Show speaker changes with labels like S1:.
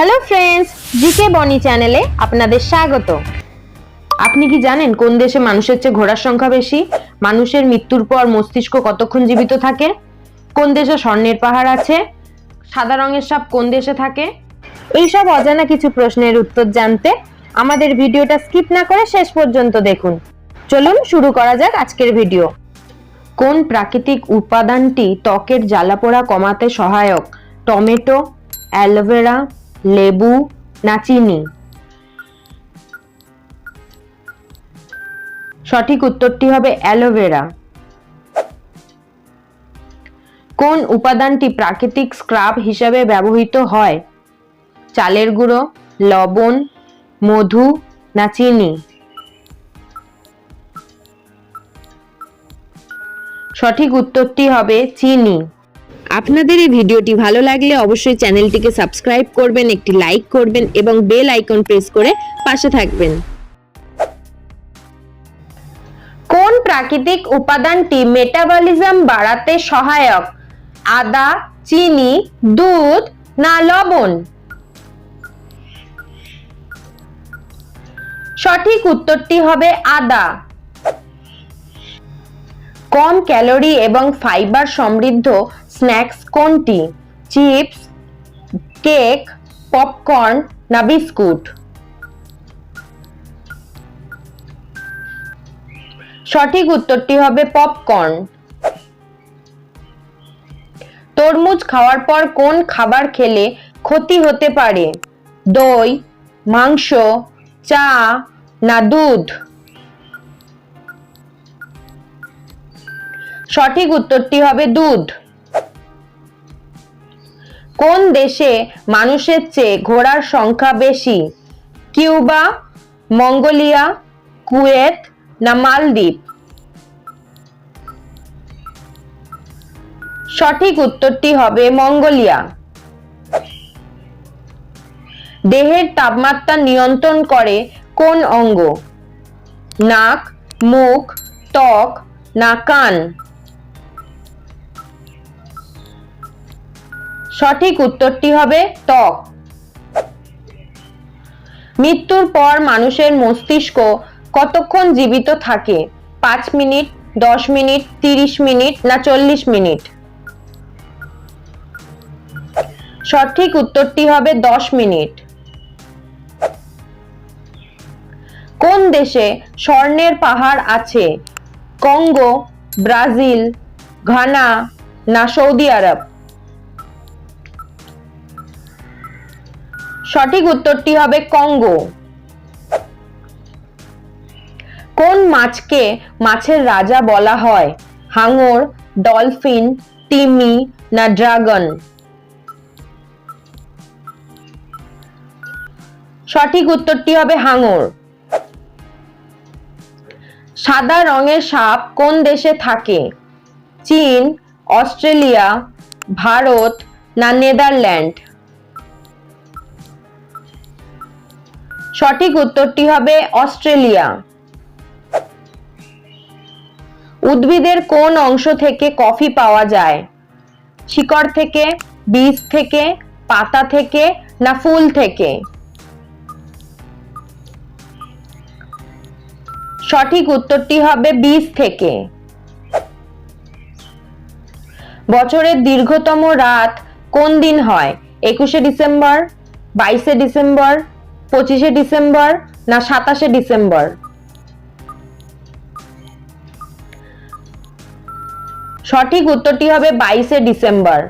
S1: Hello friends, GK বনি চ্যানেলে আপনাদের স্বাগত। আপনি কি জানেন কোন দেশে মানুষের চেয়ে ঘোড়ার সংখ্যা বেশি? মানুষের মৃত্যুর পর মস্তিষ্ক কতক্ষণ জীবিত থাকে? কোন দেশে স্বর্ণের পাহাড় আছে? সাদা রঙের সাপ কোন দেশে থাকে? এইসব অজানা কিছু প্রশ্নের উত্তর জানতে আমাদের ভিডিওটা স্কিপ না করে শেষ পর্যন্ত দেখুন। চলুন শুরু করা যাক আজকের ভিডিও। কোন প্রাকৃতিক উপাদানটি ত্বকের জ্বালাপোড়া কমাতে সহায়ক? টমেটো, অ্যালোভেরা, লেবু না চিনি? সঠিক উত্তরটি হবে অ্যালোভেরা। কোন উপাদানটি প্রাকৃতিক স্ক্রাব হিসাবে ব্যবহৃত হয়? চালের গুঁড়ো, লবণ, মধু না চিনি? সঠিক উত্তরটি হবে চিনি। আপনাদের এই ভিডিওটি ভালো লাগলে অবশ্যই চ্যানেলটিকে সাবস্ক্রাইব করবেন, একটি লাইক করবেন এবং বেল আইকন প্রেস করে পাশে থাকবেন। কোন প্রাকৃতিক উপাদানটি মেটাবলিজম বাড়াতে সহায়ক? আদা, চিনি, দুধ না লবণ? সঠিক উত্তরটি হবে আদা। কম ক্যালোরি এবং ফাইবার সমৃদ্ধ স্ন্যাক্স কোনটি? চিপস, কেক, পপকর্ন না বিস্কুট? সঠিক উত্তরটি হবে পপকর্ন। তরমুজ খাওয়ার পর কোন খাবার খেলে ক্ষতি হতে পারে? দই, মাংস, চা না দুধ? সঠিক উত্তরটি হবে দুধ। কোন দেশে মানুষের চেয়ে ঘোড়ার সংখ্যা বেশি? কিউবা, মঙ্গোলিয়া, কুয়েত না মালদ্বীপ? সঠিক উত্তরটি হবে মঙ্গোলিয়া। দেহের তাপমাত্রা নিয়ন্ত্রণ করে কোন অঙ্গ? নাক, মুখ, ত্বক না কান? সঠিক উত্তরটি হবে ত্বক। মৃত্যুর পর মানুষের মস্তিষ্ক কতক্ষণ জীবিত থাকে? 5 মিনিট, 10 মিনিট, 30 মিনিট না 40 মিনিট? সঠিক উত্তরটি হবে 10 মিনিট। কোন দেশে স্বর্ণের পাহাড় আছে? কঙ্গো, ব্রাজিল, ঘানা না সৌদি আরব? সঠিক উত্তরটি হবে কঙ্গো। কোন মাছকে মাছের রাজা বলা হয়? হাঙর, ডলফিন, তিমি না ড্রাগন? সঠিক উত্তরটি হবে হাঙর। সাদা রঙের সাপ কোন দেশে থাকে? চীন, অস্ট্রেলিয়া, ভারত না নেদারল্যান্ড? সঠিক উত্তরটি হবে অস্ট্রেলিয়া। উদ্ভিদের কোন অংশ থেকে কফি পাওয়া যায়? শিকড় থেকে, বীজ থেকে, পাতা থেকে না ফুল থেকে? সঠিক উত্তরটি হবে বীজ থেকে। বছরের দীর্ঘতম রাত কোন দিন হয়? 21শে ডিসেম্বর, 22শে ডিসেম্বর, 25শে ডিসেম্বর না 27শে ডিসেম্বর? সঠিক উত্তরটি হবে 22শে ডিসেম্বর।